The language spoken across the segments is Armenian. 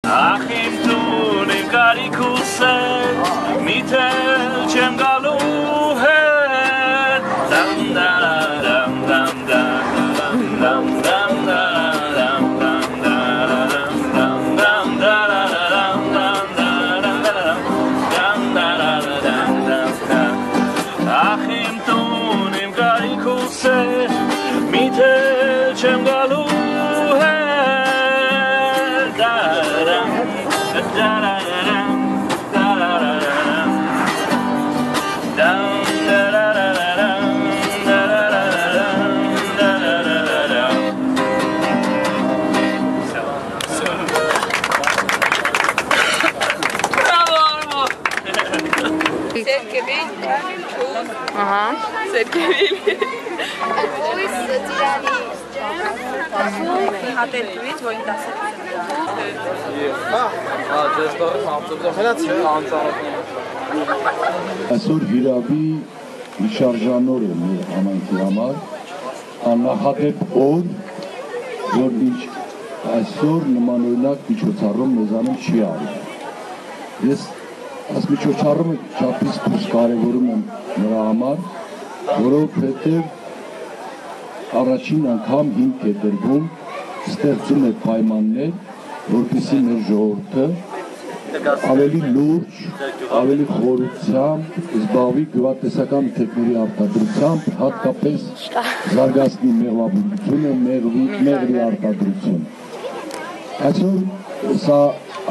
Ախիմ տուն իմ կարիքուսել, միթել չեմ գալու հետ, դամ դարարամ, դամ դարարամ, դամ դամ դարարամ, դամ դարարամ, դամ դամ դարարամ, դամ դարարամ, դամ դարարամ, դամ դամ Ախիմ տուն իմ կարիքուսել, միթել չեմ գալու Այսօր հիրավի շարժանոր է մեր համայնքի համար, աննախադեպ օր, որ այսօր նմանօրինակ միջոցառում մեզանում չի արել։ Ես այս միջոցառումը չափից դուրս կարևորում եմ նրա համար, որովհետև առաջին անգամ հիմք է դրվում, ստեղծում է պայմաններ, որպեսզի մեր ժողովուրդը ավելի լուրջ, ավելի խորությամբ զբաղվի գյուղատնտեսական թեքների արտադրությամբ, հատկապես զարգացնի մեղվաբուժությունը, մեղրի արտադրությունը։ Այսօր սա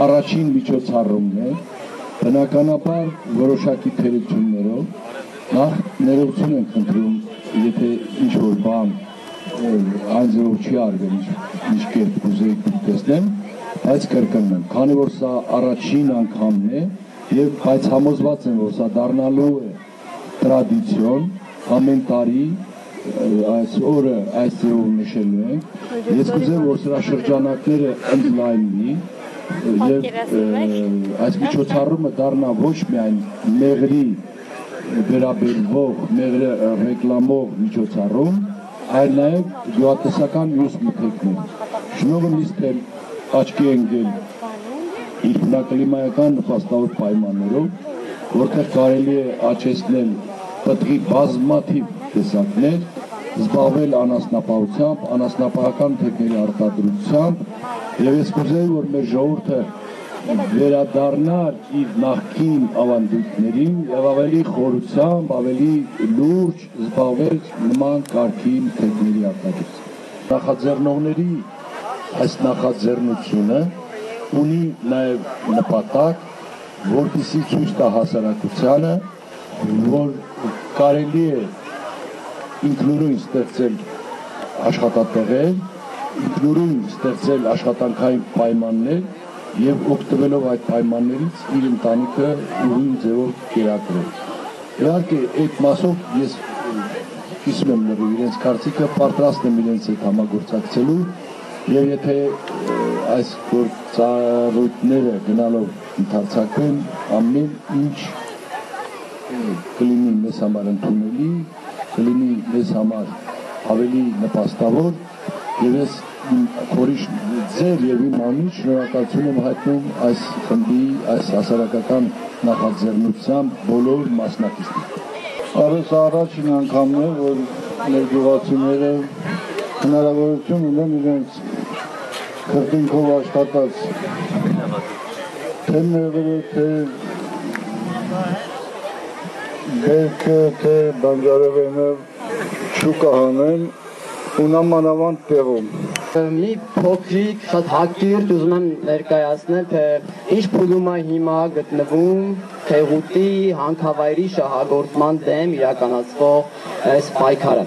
առաջին միջոցառումն է, բնականաբար որոշակի թերություններով, նախ ներողություն ենք խնդրում, եթե ինչ-որ բան այն ձևով չի արվել, ինչ կերպ կուզեիք տեսնեմ, բայց կրկնում, քանի որ սա առաջին անգամն է, բայց համոզված եմ, որ սա դառնալու է տրադիցիոն, ամեն տարի այս օրը այս ձևով նշելու ենք, ես կուզեմ, որ սրա շրջանակները ընդլայնվի և այս միջոցառումը դառնա ոչ միայն մեղրի վերաբերվող, մեղրը ռեկլամող միջոցառում, այլ նաև գյուղատնտեսական մյուս մթերքներ։ Շնորհում իսկ եմ աչքի ընկել իր բնակլիմայական նպաստավոր պայմաններով, որտեղ կարելի է աճեցնել պտղի բազմաթիվ տեսակներ, զբաղվել անասնապահությամբ, անասնապահական թեքների արտադրությամբ, եւ ես կուզեի, որ մեր ժողովուրդը վերադառնար իր նախկին ավանդույթներին եւ ավելի խորությամբ, ավելի լուրջ զբաղվել նման կարգի թեքների արտադրությամբ։ Նախաձեռնողների այս նախաձեռնությունը ունի նաև նպատակ, որպեսզի ցույց տա հասարակությանը, որ կարելի է ինքնուրույն ստեղծել աշխատատեղեր, ինքնուրույն ստեղծել աշխատանքային պայմաններ եւ օգտվելով այդ պայմաններից իր ընտանիքը ուրույն ձևով կերակրել։ Իհարկե, այդ մասով ես կիսում եմ նրա իրենց կարծիքը, պատրաստ եմ իրենց հետ համագործակցելու եւ եթե այս գործառույթները գնալով ընդարձակվեն, ամեն ինչ կլինի մեզ համար ընդունելի, կլինի մեզ համար ավելի նպաստավոր եւ ես խորիշ ձեր եւ իմ անունից շնորհակալություն եմ հայտնում այս խմբի, այս հասարակական նախաձեռնության բոլոր մասնակիցներին։ Արս առաջին անգամն է, որ մեր գյուղացիները հնարավորություն ունեն իրենց քրտինքով աշխատած թե մեղրը, թե բերքը, թե բանջարեղենը շուկահանեն ու նամանավանդ տեղում։ Մի փոքրիկ շատ հակիրճ ուզում եմ ներկայացնել, թե ինչ փուլում է հիմա գտնվում Թեղուտի հանքավայրի շահագործման դեմ իրականացվող այս պայքարը։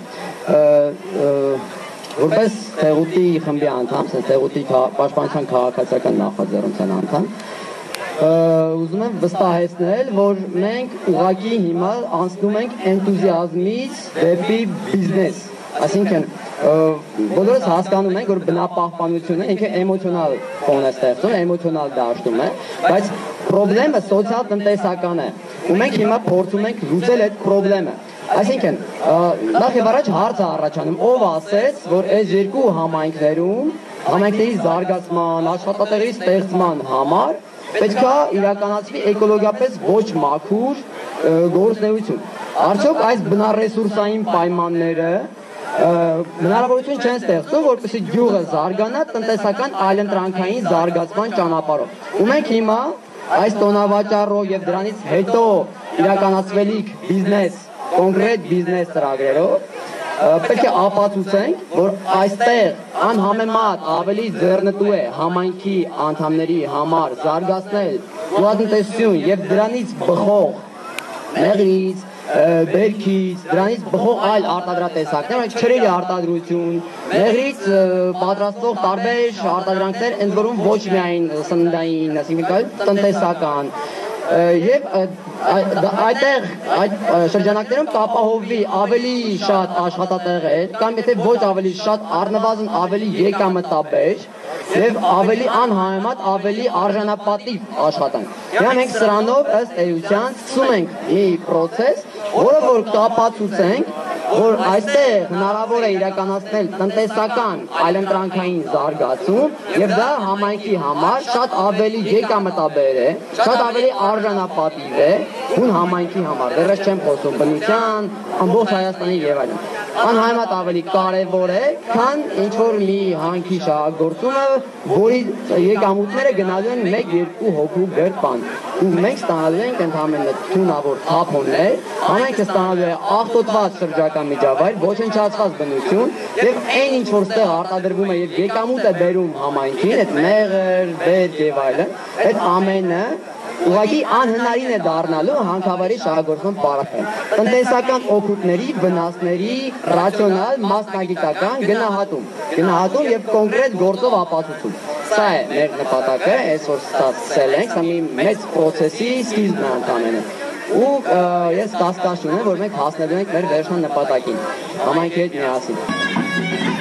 Որպես Թեղուտի խմբի անդամ, Թեղուտի պաշտպանության քաղաքացիական նախաձեռնության անդամ, ուզում եմ վստահեցնել, որ մենք ուղղակի հիմա անցնում ենք էնտուզիազմից դեպի բիզնես։ Այսինքն բոլորս հասկանում ենք, որ բնապահպանությունը ինքը էմոցիոնալ ֆոն է ստեղծում, էմոցիոնալ դաշտում է, բայց պրոբլեմը սոցիալ-տնտեսական է, ու մենք հիմա փորձում ենք լուծել այդ պրոբլեմը։ Այսինքն, նախ եւ առաջ հարց է առաջանում, ով ասեց, որ այս երկու համայնքներում համայնքների զարգացման, աշխատատեղերի ստեղծման համար պետք է իրականացվի էկոլոգիապես ոչ մաքուր գործունեություն։ Արդյոք այս բնառեսուրսային պայմանները հնարավորություն չեն ստեղծում, որպեսզի գյուղը զարգանա տնտեսական այլընտրանքային զարգացման ճանապարհով։ Ու մենք հիմա այս տոնավաճառով եւ դրանից հետո իրականացվելիք բիզնես, կոնկրետ բիզնես ծրագրերով պետք է ապացուցենք, որ այստեղ անհամեմատ ավելի ձեռնտու է համայնքի անդամների համար զարգացնել գյուղատնտեսություն եւ դրանից բխող մեղրից, բերքից, դրանից բխող այլ արտադրատեսակներ, օրինակ չրերի արտադրություն, մեղրից պատրաստող տարբեր արտադրանքներ, ընդ որում ոչ միայն սննդային, այսինքն տնտեսական եւ այդտեղ այդ շրջանակներում կապահովվի ավելի շատ աշխատատեղեր կամ եթե ոչ ավելի շատ առնվազն ավելի եկամտաբեր եւ ավելի անհամեմատ ավելի արժանապատիվ աշխատանք։ Եվ մենք սրանով ըստ էության սկսում ենք մի process, որը որ կապացուցենք, որ այստեղ հնարավոր է իրականացնել տնտեսական այլընտրանքային զարգացում եւ դա համայնքի համար շատ ավելի եկամտաբեր է, շատ ավելի արժանապատիվ է ուն համայնքի համար։ Դեռ չեմ խոսում բնության, ամբողջ Հայաստանի եւ այլն։ Անհամեմատ ավելի կարևոր է, քան ինչ որ մի հանքի շահագործումը, որի եկամուտները գնալու են 1-2 հոգու գրպան։ Ու մենք ստանալու ենք ընդհանրապես թունավոր թափոններ, համայնքը ստանալու է աղտոտված շրջակա միջավայր, ոչնչացված բնություն եւ այն ինչ որ ստեղ արտադրվում է եւ եկամուտ է բերում համայնքին, այդ մեղր, բերք եւ այլն, այդ ամենը ուղղակի անհնարին է դառնալու հանքավայրի շահագործման պարապել։ Տնտեսական օգուտների, վնասների ռացիոնալ, մասնագիտական գնահատում եւ կոնկրետ գործով ապացուցում։ Սա է մեր նպատակը, այսօր ստացել ենք, սա մի մեծ process-ի սկիզբն է ընդամենը։ Ու ես կասկած չունեմ, որ մենք հասնելու ենք մեր վերջնական նպատակին, համայնքի հետ միասին։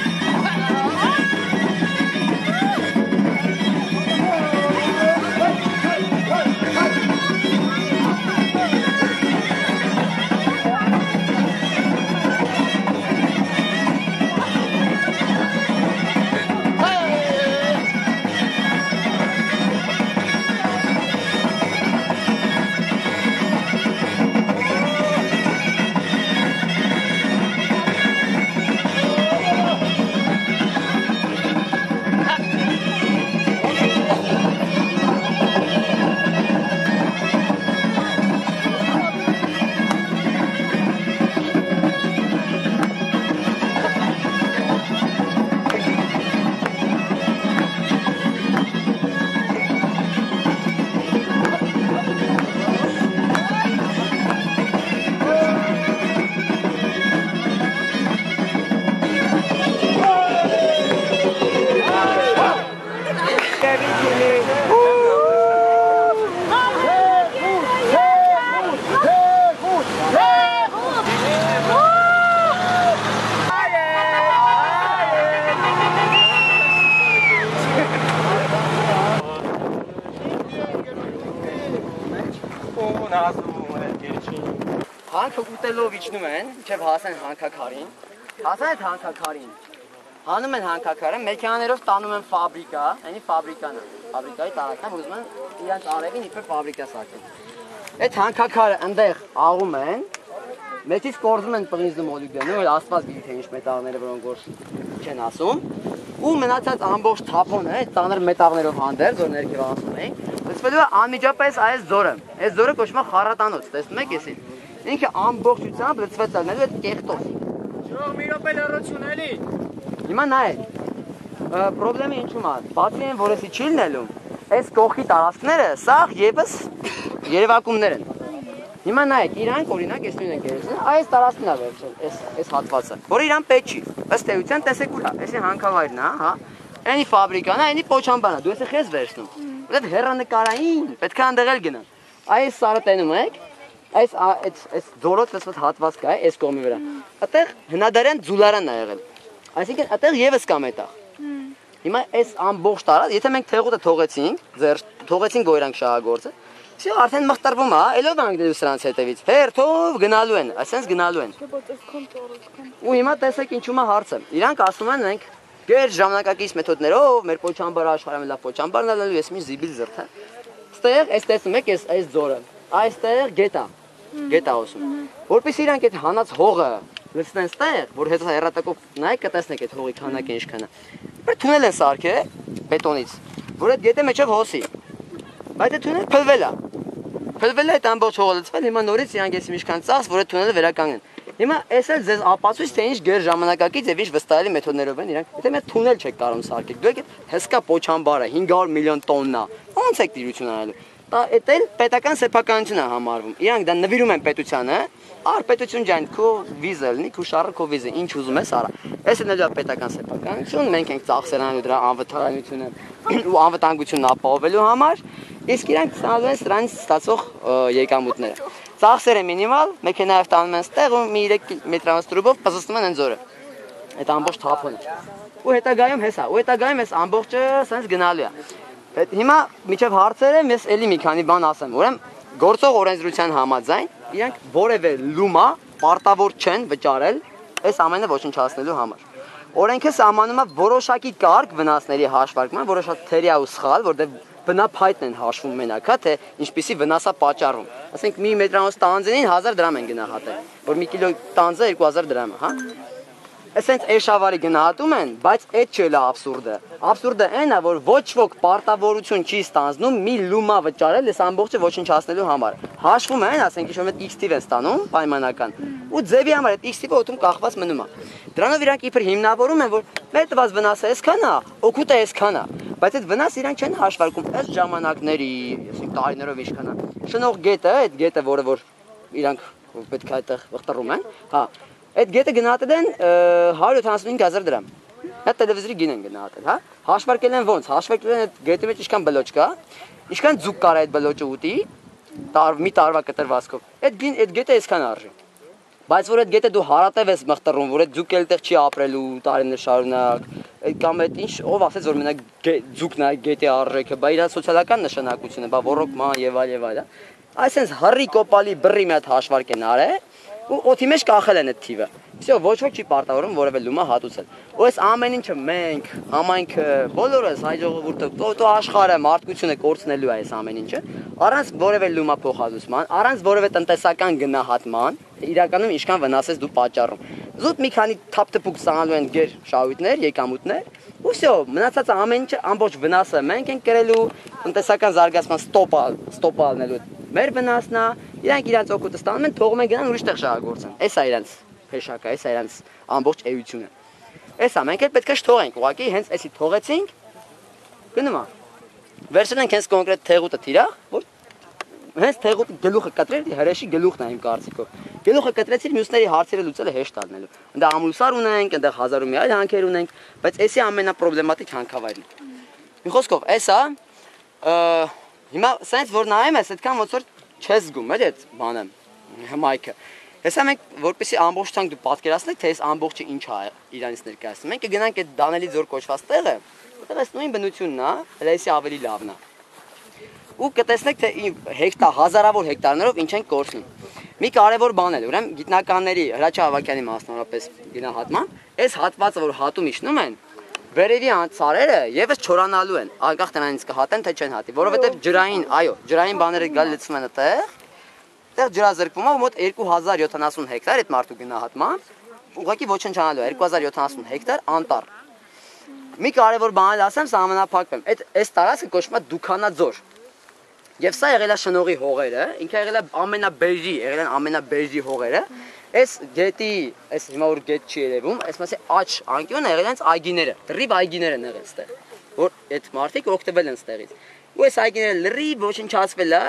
Հանքը ուտելով իջնում են, մինչև հասեն հանքաքարին, հասան այդ հանքաքարին, հանում են հանքաքարը, մեքենաներով տանում են ֆաբրիկա, այնի ֆաբրիկան է, ֆաբրիկայի տարածքն, որ ուզում են իրանց արևին իբր ֆաբրիկա սարքեն։ Այդ հանքաքարը ընդեղ աղում են, մեջից կորզում են պղինձ մոլիբդենը, որ աստված գիտի թե ինչ մետաղները, որոնք որ չեն ասում, ու մնացած ամբողջ թափոնը, այդ ծանր մետաղներով հանդերձ, որ ներքև ասում ենք, լցվելու է անմիջապես այս ձորը, այս ձորը կոչվում է Խառատանոց, տեսնում եք էսի։ Ինքը ամբողջությամբ լցված է, նելու այդ կեղտով։ Շող մի րոպե լռություն էլի։ Հիմա նայեք, պրոբլեմը ինչու՞մ է, բացի այն, որ էսի չի լինելու, այս կողքի տարածքները սաղ ևս երևակումներ են։ Հիմա նայեք, իրանք օրինակ ես նույն ընկերություն, այս տարածքն է վերջել, այս հատվածը, որը իրան պետք չի։ Ըստ էության տեսեք ուր է, էսի հանքավայրն է, հա։ Այնի ֆաբրիկան է, այնի պոչամբան է, դու էսի խես վերցնում։ Այդ հեռանկարային պետք է այնտեղ էլ գնան։ Այս սարը տենում եք, այս ձորոց լսված հատված կա, այս կողմի վրա։ Այդտեղ հնադարյան ձուլարանն է եղել։ Այսինքն այդտեղ եւս կա մետաղ։ Հիմա այս ամբողջ տարած, եթե մենք թեղուտը թողեցինք գոյրանք շահագործը, Всё, արդեն մխտրվում է, ելով ենք դու սրանց հետևից։ Հերթով գնալու են, այսպես գնալու են։ Ու հիմա տեսեք ինչու՞մ է հարցը։ Իրանք ասում են մենք Գեր ժամանակակից մեթոդներով մեր փոչամբարը աշխարհի լավ փոչամբարն է, ես մի զիբիլ զրթ է։ Ստեղ այս տեսնում եք այս ձորը։ Այստեղ գետա ոսում։ Որպես իրանք այդ հանած հողը լցնեն ստեղ, որ հետո հեռատակով նայեք կտեսնեք այդ հողի քանակը ինչքան է։ Իբր թունել են սարքել բետոնից, որ այդ գետը մեջով հոսի։ Բայց այդ թունելը փլվել է այդ ամբողջ հողը լցվել, հիմա նորից իրանք էսի ինչքան ծախս, որ այդ թունելը վերականգնեն։ Հիմա էս էլ ձեզ ապացույց թե ինչ գեր ժամանակակից եւ ինչ վստահելի մեթոդներով են իրանք։ Եթե մի թունել չեք կարող սարքել, դուք այդ հսկա փոչամբարը 500 միլիոն տոննա, ո՞նց եք տիրություն անելու։ Այդ էլ պետական սեփականություն է համարվում։ Իրանք դա նվիրում են պետությանը, առ պետություն ջան, քո վիզա լինի, քո շարը քո վիզա, ինչ ուզում ես արա։ Էսը նույնը պետական սեփականություն, մենք ենք ծախսեր անում դրա անվտանգությունը ու անվտանգությունն ապահովելու համար, իսկ իրանք ստանում են սրանից ստացող եկամուտները։ Ծախսերը մինիմալ, մեքենայով տանում են ստեղ ու մի 3 մետրանոց տրուբով պզստում են ձորը։ Այդ ամբողջ թափոնը։ Ու հետագայում հեսա, ու հետագայում էս ամբողջը սենց գնալու է։ Հիմա միջև հարցերը ես էլի մի քանի բան ասեմ, ուրեմն գործող օրենսդրության համաձայն իրանք որևէ լումա պարտավոր չեն վճարել այս ամենը ոչնչացնելու համար։ Օրենքը սահմանում է որոշակի կարգ վնասների հաշվարկման, որոշակի թերյա ու սխալ, որտեղ բնափայտն են հաշվում մենակ, հա, թե ինչպիսի վնաս է պատճառվում։ Ասենք մի մետրանոց տանձենին 1000 դրամ են գնահատել, որ 1 կիլո տանձը 2000 դրամ է, հա։ Այսինքն էշավարի գնահատում են, բայց այդ չէ լա абսուրդը։ Абսուրդը այն է, որ ոչ ոք պարտավորություն չի ստանձնում մի լումա վճարել այս ամբողջը ոչնչացնելու համար։ Հաշվում են, ասենք ինչ-որ մեկ X թիվ են ստանում պայմանական, ու ձևի համար այդ X թիվը օդում կախված մնում է։ Դրանով իրանք իբր հիմնավորում են, որ մեր տված վնասը այսքան է, օգուտը այսքան է, բայց այդ վնասը իրանք չեն հաշվարկում ըստ ժամանակների, ասենք տարիներով ինչքան է։ Շնող գետը, այդ գետը, որը որ իրանք պետք է այդտեղ վխտռում են, հա, այդ գետը գնահատել են 175,000 դրամ։ Այդ տելևիզորի գին են գնահատել, հա։ Հաշվարկել են ոնց, հաշվարկել են այդ գետի մեջ ինչքան բլոճ կա, ինչքան ձուկ կար այդ բլոճը ուտի, մի տարվա կտրվածքով։ Այդ գետը այսքան արժի։ Բայց որ այդ գետը դու հարատև ես մխտռում, որ այդ ձուկը այդտեղ չի ապրելու տարիներ շարունակ, կամ այդ ինչ ով ասեց որ մենակ ձուկն է գետի արժեքը, բա իր սոցիալական նշանակությունը, բա ռոռոկման եւ այլ, այսինքն հռի կոպալի բռի մի հատ հաշվարկ են արել ու օդի մեջ կախել են այդ թիվը։ Всё, ոչ ոք չի պարտավորում որևէ լումա հատուցել։ Ու այս ամեն ինչը մենք, համայնքը, բոլորս հայ ժողովուրդը, տո աշխարհը, մարդկությունը կորցնելու է այս ամեն ինչը, առանց որևէ լումա փոխհատուցման, առանց որևէ տնտեսական գնահատման, իրականում ինչքան վնասես դու պատճառում։ Զուտ մի քանի թափթփուկ ստանալու են գեր շահույթներ, եկամուտներ, ու всё, մնացած ամեն ինչը ամբողջ վնասը մենք ենք կրելու, տնտեսական զարգացման ստոպալնելու մեր վնասն է, իրանք իրանց օգուտը ստանում են, թողում են գնան ուրիշ տեղ շահագործեն։ Էս է իրանց փեշակը, էս է իրանց ամբողջ էությունը։ Էս է, մենք էլ պետք է չթողենք, ուղղակի հենց էսի թողեցինք, գնում է։ Վերցրել ենք հենց կոնկրետ թեղուտը թիրախ, որ հենց թեղուտի գլուխը կտրել, հրեշի գլուխն է իմ կարծիքով։ Գլուխը կտրեցին, մյուսների հարցերը լուծելը հեշտ ալնելու։ Այնտեղ ամուլսար ունենք, այնտեղ հազար ու մի այլ հանքեր ունենք, բայց էսի ամենապրոբլեմատիկ հանքավայրն է։ Մի խոսքով, էս է, հիմա սենց որ նայում ես, այդքան ոնց որ չես զգում, էլի այդ բանը, հմայքը։ Հեսա մենք որպեսզի ամբողջ ցանկ դու պատկերացնեք, թե այս ամբողջը ինչ է իրանից ներկայացնում։ Մենք կգնանք այդ Դանելի ձոր կոչված տեղը, որտեղ այս նույն բնությունն է, հենց ավելի լավն է։ Ու կտեսնեք, թե հեկտար, հազարավոր հեկտարներով ինչ են կորցնում։ Մի կարևոր բան է, ուրեմն գիտնականների Հրաչյա Ավագյանի մասնավորապես գնահատման, այս հատվածը, որ հատում իջնում են, վերևի ծառերը եւս չորանալու են, անկախ տնանից կհատեն, թե չեն հատի, որովհետեւ ջրային, այո, ջրային բաները գալ լցվում են այդտեղ, այդտեղ ջրազրկումը մոտ 2070 հեկտար այդ մարդու գնահատմամբ, ուղղակի ոչնչանալու է 2070 հեկտար անտառ։ Մի կարևոր բան էլ ասեմ, սա ամենափակվեմ, այս տարածքը կոչվում է Դուքանաձոր։ Եվ սա եղել է շնողի հողերը, ինքը եղել է ամենաբերժի հողերը, այս գետի, այս հիմա որ գետ չի երևում, այս մասի աջ անկյունը եղել են այգիները, լրիվ այգիներ են եղել ստեղ, որ այդ մարդիկ օգտվել են ստեղից։ Ու այս այգիները լրիվ ոչնչացվել է,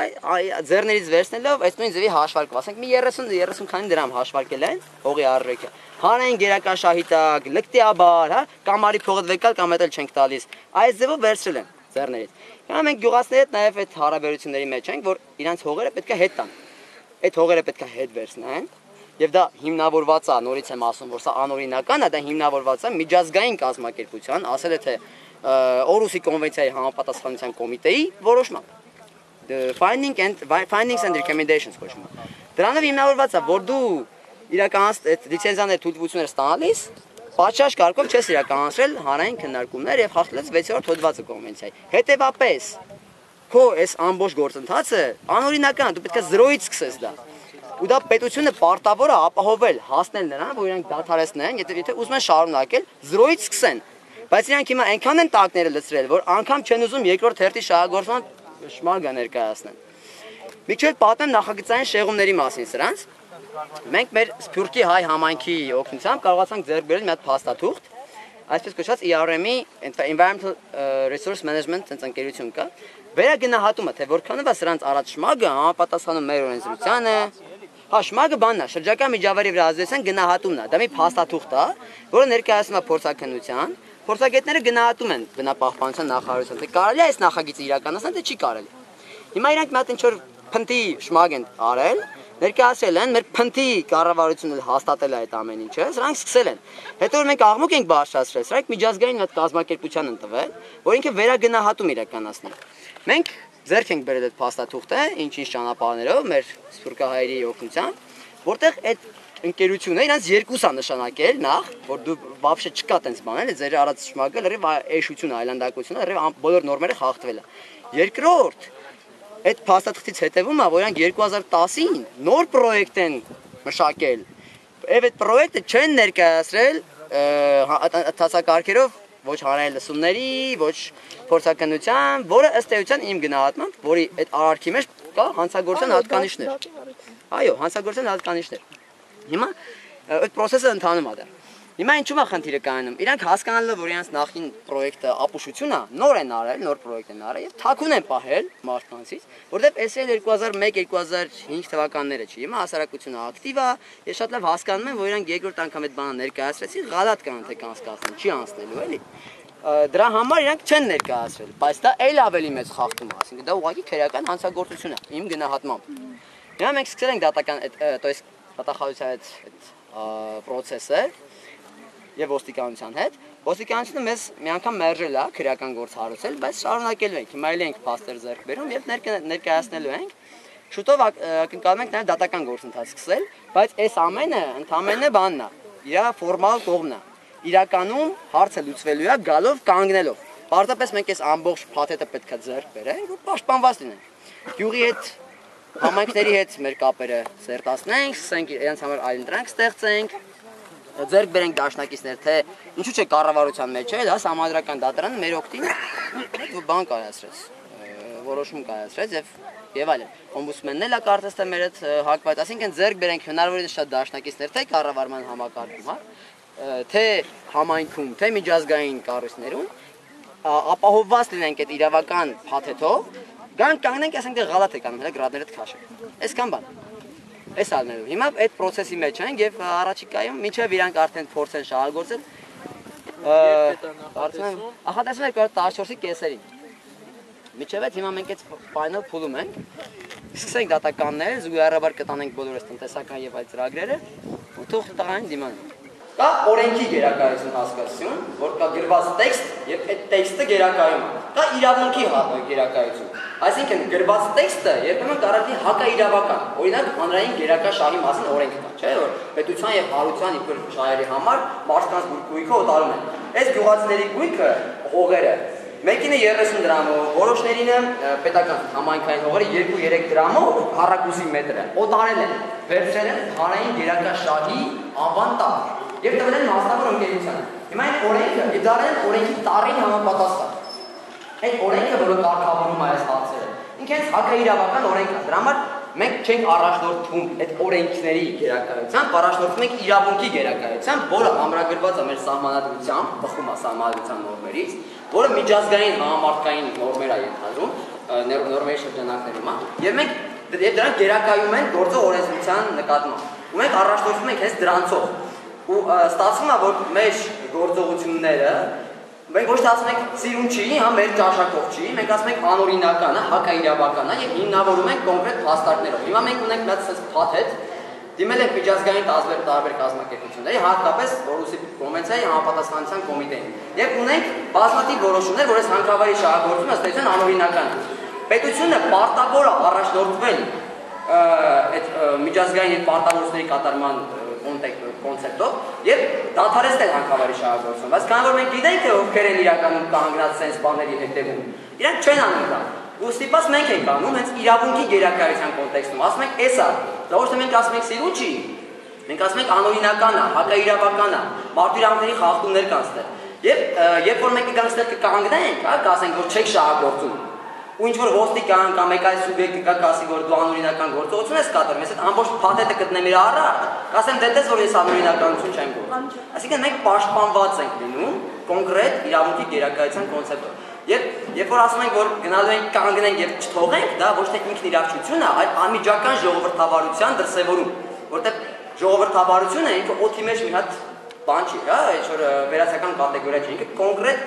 ձեռներից վերցնելով այս նույն ձևի հաշվարկով, ասենք մի 30 քանի դրամ հաշվարկել են հողի արժեքը։ Հանային գերական շահիտակ, լկտիաբար, հա, կամ արի փողդ վեկալ կամ էլ չենք տալիս։ Այս ձևով վերցրել են ձեռներից։ Հիմա մենք գյուղացիների հետ նաև այդ հարաբերությունների մեջ ենք, որ իրանց հողերը պետք է հետ տան։ Այդ հողերը պետք է հետ վերցնեն, եւ դա հիմնավորված է, նորից եմ ասում, որ սա անօրինական է, դա հիմնավորված է միջազգային կազմակերպության, ասել է թե Օրուսի կոնվենցիայի համապատասխանության կոմիտեի որոշմամբ։ Findings and recommendations կոչվում է։ Դրանով հիմնավորված է, որ դու իրականացնես այդ լիցենզիաների թույլտվությունները ստանալիս, պատշաճ կարգով չես իրականացրել հանրային քննարկումներ եւ խախտվեց 6-րդ հոդվածը կոնվենցիայի։ Հետևաբար քո այս ամբողջ գործընթացը անօրինական է, դու պետք է 0-ից սկսես դա։ Ու դա պետությունը պարտավոր է ապահովել, հասնել նրան, որ իրանք դադարեցնեն, եթե ուզում են շարունակել, 0-ից սկսեն։ Բայց իրանք հիմա այնքան են տակները լցրել, որ անգամ չեն ուզում երկրորդ հերթի շահագործման շմագը ներկայացնեն։ Մի քիչ պատմեմ նախագծային շեղումների մասին սրանց։ Մենք մեր Սփյուռքի հայ համայնքի օգնությամբ կարողացանք ձեռք բերել մի հատ փաստաթուղթ, այսպես կոչված ERM-ի Environmental Resource Management ընկերություն կա։ Վերագնահատումը, թե որքանով է սրանց առաջ շմագը համապատասխանում մեր օրենսդրությանը, շմագը բանն է, շրջակա միջավայրի վրա ազդեցության գնահատումն է։ Դա մի փաստաթուղթ է, որը ներկայացնում է փորձաքննության։ Փորձագետները գնահատում են բնապահպանության նախարարությունը, թե կարելի է այս նախագիծը իրականացնել, թե չի կարելի։ Հիմա իրանք մի հատ ինչ-որ փնտի շմագ են արել, ներկայացրել են, մեր փնտի կառավարությունը հաստատել է այդ ամեն ինչը, սրանք սկսել են։ Հետո որ մենք աղմուկ ենք բարձրացրել, սրանք միջազգային հատ կազմակերպության են տվել, որ ինքը վերագնահատում իրականացնի։ Մենք ձեռք ենք բերել այդ փաստաթուղթը, ինչ-ինչ ճանապարհներով մեր սփյուռքահայերի օգնությամբ, որտեղ այդ ընկերությունը իրանց երկուս է նշանակել նախ, որ դու բավարար չկա տենց բան, էլի ձեր արած շմագը լրիվ էշություն, այլանդակություն, լրիվ բոլոր նորմերը խախտվել է։ Երկրորդ, այդ փաստաթղթից հետևում է, որ իրանք 2010-ին նոր պրոյեկտ են մշակել։ Եվ այդ պրոյեկտը չեն ներկայացրել հատածակարգերով ոչ հանրային լսումների, ոչ փորձաքննության, որը ըստ էության իմ գնահատմամբ, որի այդ արարքի մեջ կա հանցագործության հատկանիշներ։ Այո, հանցագործության հատկանիշներ։ Հիմա այդ process-ը ընթանում է դա։ Հիմա ինչու՞ է խնդիրը կայանում։ Իրանք հասկանալով, որ իրանց նախին պրոյեկտը ապուշություն է, նոր են արել, նոր պրոյեկտ են արել եւ թաքուն են պահել մարդկանցից, որովհետեւ SL 2001-2005 թվականները չի։ Հիմա հասարակությունը ակտիվ է, եւ շատ լավ հասկանում են, որ իրանք երկրորդ անգամ այդ բանը ներկայացրեցին, գալատ կան թե կանցկացնեն, չի անցնելու էլի։ Դրա համար իրանք չեն ներկայացրել, բայց դա այլ ավելի մեծ խախտում է, ասինքն դա ուղղակի քերական հանցագործություն է, իմ գնահատմամբ։ Հիմա մենք սկսել ենք դատական то есть դատախազության այդ process-ը եւ ոստիկանության հետ։ Ոստիկանությունը մեզ մի անգամ մերժել է քրեական գործ հարուցել, բայց շարունակելու ենք։ Հիմա էլ ենք փաստեր ձեռք բերում եւ ներկայացնելու ենք։ Շուտով կընկալում ենք նաեւ դատական գործընթաց սկսել, բայց այս ամենը ընդամենը բանն է, իր ֆորմալ կողմն է։ Իրականում հարցը լուծվելու է գալով կանգնելով։ Պարզապես մենք այս ամբողջ փաթեթը պետք է ձեռք բերենք, որ պաշտպանված լինեն։ Գյուղի հետ, համայնքների հետ մեր կապերը սերտացնենք, սկսենք իրենց համար այլ ընտրանք ստեղծենք, ձեռք բերենք դաշնակիցներ, թե ինչու՞ չէ կառավարության մեջ է, հա համադրական դատարանը մեր օգտին բան կայացրեց, որոշում կայացրեց եւ այլն։ Օմբուդսմենն էլ է կարծես թե մեր հետ հակված, ասինքն ձեռք բերենք հնարավորինս շատ դաշնակիցներ, թե կառավարման համակարգում, հա, թե համայնքում, թե միջազգային կառույցներում ապահովված լինենք այդ իրավական փաթեթով, գանք կանգնենք, ասենք դե գալատ եք անում, հələ գրադները թքաշեք։ Այսքան բան։ Այս ալներով։ Հիմա այդ process-ի մեջ ենք եւ առաջիկայում մինչեւ իրանք արդեն փորձեն շահագործել նախատեսվում է 2014-ի կեսերին։ Մինչեւ այդ հիմա մենք այդ final փուլում ենք։ Սկսենք դատականներ, զուգահեռաբար կտանենք բոլոր այս տնտեսական եւ այլ ծրագրերը ու թող տղային դիմանան։ Կա օրենքի գերակայություն հասկացություն, որ կա գրված տեքստ եւ այդ տեքստը գերակայում է։ Կա իրավունքի գերակայություն։ Այսինքն գրված տեքստը երբեմն կարելի հակաիրավական։ Օրինակ հանրային գերակա շահի մասին օրենք կա, չէ՞, որ պետության եւ հարության իբր շահերի համար մարդկանց գույքը օտարում են։ Այս գյուղացիների գույքը հողերը մեկինը 30 դրամով, որոշներինը պետական համայնքային հողերը 2-3 դրամով քառակուսի մետրը օտարել են, վերցրել են հանրային գերակա շահի անվան տակ եւ տվել են մասնավոր ընկերությանը։ Հիմա այդ օրենքը իդարեն օրենքի տարին համապատասխան։ Այդ օրենքը, որը կարգավորում է այս հարցերը, ինքը հակաիրավական օրենք է։ Դրա համար մենք չենք առաջնորդվում այդ օրենքների գերակայությամբ, առաջնորդվում ենք իրավունքի գերակայությամբ, որը ամրագրված է մեր սահմանադրությամբ, բխում է սահմանադրության նորմերից, որը միջազգային համամարտկային նորմեր է ենթադրում, նորմերի շրջանակներում է, եւ մենք դրանք գերակայում ենք գործող օրենսդրության նկատմամբ։ Ու մենք առաջնորդվում ենք հենց դրանցով։ Ու ստացվում է, որ մեր գործողությունները մենք ոչ թե ասում ենք սիրուն չի, հա մեր ճաշակով չի, մենք ասում ենք անօրինական է, հակաիրավական է եւ հիմնավորում ենք կոնկրետ փաստարկներով։ Հիմա մենք ունենք մի հատ փաթեթ, դիմել ենք միջազգային տարբեր կազմակերպությունների, հատկապես Օրուսի կոնվենցիայի համապատասխանության կոմիտեին։ Եվ ունենք բազմաթիվ որոշումներ, որ այս հանքավայրի շահագործումը ըստ էության անօրինական է։ Պետությունը պարտավոր է առաջնորդվել այդ միջազգային պարտավորությունների կատարման կոնցեպտով եւ դադարեցնել հանքավայրի շահագործումը, բայց քանի որ մենք գիտենք թե ովքեր են իրականում կանգնած sense բաների հետևում, իրանք չեն անում դա։ Ու ստիպած մենք ենք անում հենց իրավունքի գերակայության կոնտեքստում, ասում ենք էսա, դա ոչ թե մենք ասում ենք սիրուն չի, մենք ասում ենք անօրինական է, հակաիրավական է, մարդու իրավունքների խախտումներ կան ստեղ։ Եվ երբ որ մենք գանք ստեղ կկանգնենք, հա, կասենք որ չեք շահագործում, ու ինչ որ ոստիկան կամ մեկ այլ սուբյեկտը կա կասի որ դու անօրինական գործողություն ես կատարում, ես այդ ամբողջ փաթեթը կտնեմ իր առաջ, կասեմ դե տես որ ես անօրինականություն չեմ գործում։ Այսինքն մենք պաշտպանված ենք լինում կոնկրետ իրավունքի գերակայության կոնցեպտով։ Երբ որ ասում ենք որ գնալու ենք կանգնենք եւ չթողենք, դա ոչ թե ինքնիրավչություն է, այլ անմիջական ժողովրդավարության դրսևորում, որտեղ ժողովրդավարությունը ինքը օդի մեջ մի հատ բան չի, հա, ինչ որ վերացական կատեգորիա չի, ինքը կոնկրետ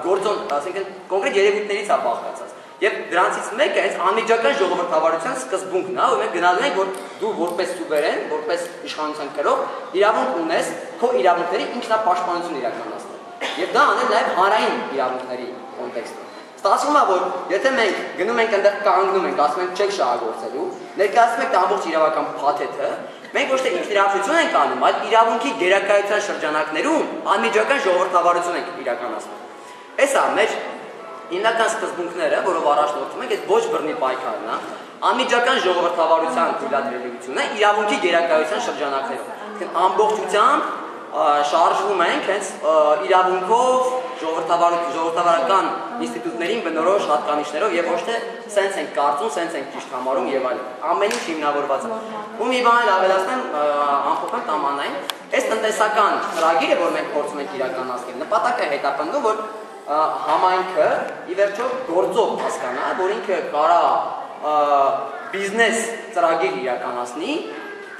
գործոն, ասենք կոնկրետ երևույթներից է բաղկացած։ Եվ դրանցից մեկը հենց անմիջական ժողովրդավարության սկզբունքն է, ու մենք գնալու ենք որ դու որպես սուվերեն, որպես իշխանության կրող իրավունք ունես քո իրավունքների ինքնապաշտպանություն իրականացնել։ Եվ դա անել նաև հանրային իրավունքների կոնտեքստում։ Ստացվում է որ եթե մենք գնում ենք այնտեղ կանգնում ենք, ասում ենք չեք շահագործելու, ներկայացնում ենք ամբողջ իրավական փաթեթը, մենք ոչ թե ինքնիրավություն ենք անում, այլ իրավունքի գերակայության շրջանակներում անմիջական ժողովրդավարություն ենք իրականացնում։ Էսա մեր հիմնական սկզբունքները, որով առաջնորդվում ենք, այս ոչ բռնի պայքարն է, անմիջական ժողովրդավարության թույլատրելիությունը իրավունքի գերակայության շրջանակներում։ Ամբողջությամբ շարժվում ենք հենց իրավունքով ժողովրդավարական ինստիտուտներին բնորոշ հատկանիշներով եւ ոչ թե սենց ենք կարծում, սենց ենք ճիշտ համարում եւ այլն։ Ամեն ինչ հիմնավորված է։ Ու մի բան էլ ավելացնեմ ամփոփել տամանային, այս տնտեսական ծրագիրը, որ մենք փորձում ենք իրականացնել, նպատակը հետապնդում, որ համայնքը ի վերջո գործով հասկանա, որ ինքը կարա բիզնես ծրագիր իրականացնի,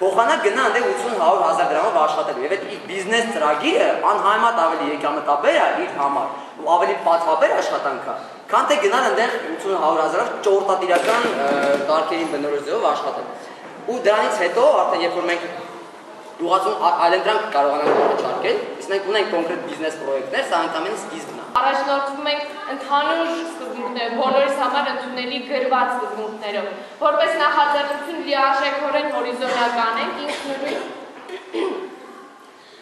փոխանակ գնա այնտեղ 80-100 հազար դրամով աշխատելու եւ այդ բիզնես ծրագիրը անհայմատ ավելի եկամտաբեր է իր համար ու ավելի պատվաբեր աշխատանք է, քան թե գնալ այնտեղ 80-100 հազարով ճորտատիրական կարգերին բնորոշ ձևով աշխատել։ Ու դրանից հետո արդեն երբ որ մենք դուղացում այլընտրանք կարողանանք առաջարկել, իսկ մենք ունենք կոնկրետ բիզնես պրոյեկտներ, սա ընդամենը սկիզբն է։ Առաջնորդվում ենք ընդհանուր սկզբունքներով, բոլորիս համար ընդունելի գրված սկզբունքներով, որպես նախաձեռնություն լիարժեքորեն հորիզոնական ենք, ինքնուրույն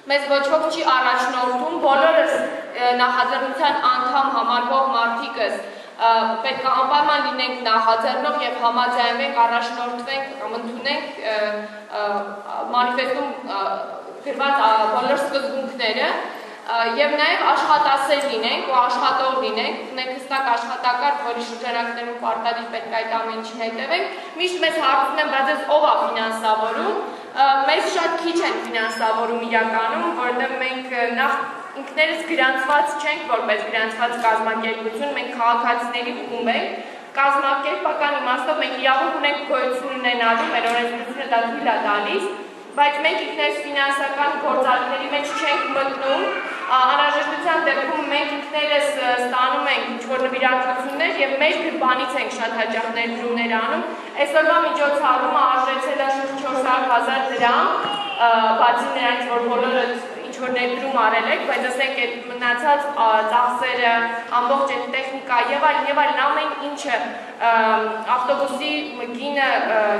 մեզ ոչ ոք չի առաջնորդում, բոլորս նախաձեռնության անդամ համարվող մարդիկս պետք է անպայման լինենք նախաձեռնող եւ համաձայնվենք, առաջնորդվենք կամ ընդունենք մանիֆեստում գրված բոլոր սկզբունքները եւ նաեւ աշխատասեր լինենք ու աշխատող լինենք, ունենք հստակ աշխատակարգ, որի շրջանակներում պարտադիր պետք է այդ ամեն ինչին հետևենք։ Միշտ մեզ հարցնում են, բայց ով է ֆինանսավորում։ Մեզ շատ քիչ են ֆինանսավորում իրականում, որովհետեւ մենք նախ ինքներս գրանցված չենք որպես գրանցված կազմակերպություն, մենք քաղաքացիների խումբ ենք, կազմակերպական իմաստով մենք իրավունք ունենք գոյություն ունենալու, մեր օրենսդրությունը դա թույլ է տալիս, բայց մենք ինքներս ֆինանսական գործարքների մեջ չենք մտնում, անհրաժեշտության դեպքում մենք ինքներս ստանում ենք ինչ-որ նվիրատվություններ եւ մեր գրբանից ենք շատ հաճախ ներդրումներ անում, այսօրվա միջոցառումը արժեցել է շուրջ 400,000 դրամ, բացի նրանից, որ բոլորը ինչ-որ ներդրում արել եք, բայց ասենք այդ մնացած ծախսերը, ամբողջ այդ տեխնիկա եւ այլն ամեն ինչը ավտոբուսի գինը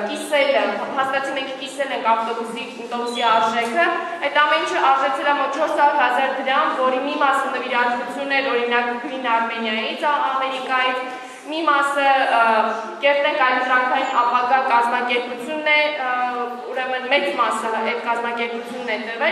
կիսելը, հաստատի մենք կիսել ենք ավտոբուսի արժեքը, այդ ամեն ինչը արժեցել է մոտ 400,000 դրամ, որի մի մասը նվիրատվություն էր օրինակ Green Armenia-ից, Ամերիկայից, մի մասը կերտենք այլընտրանքային ապագա կազմակերպությունն է, ուրեմն մեծ մասը այդ կազմակերպությունն է տվել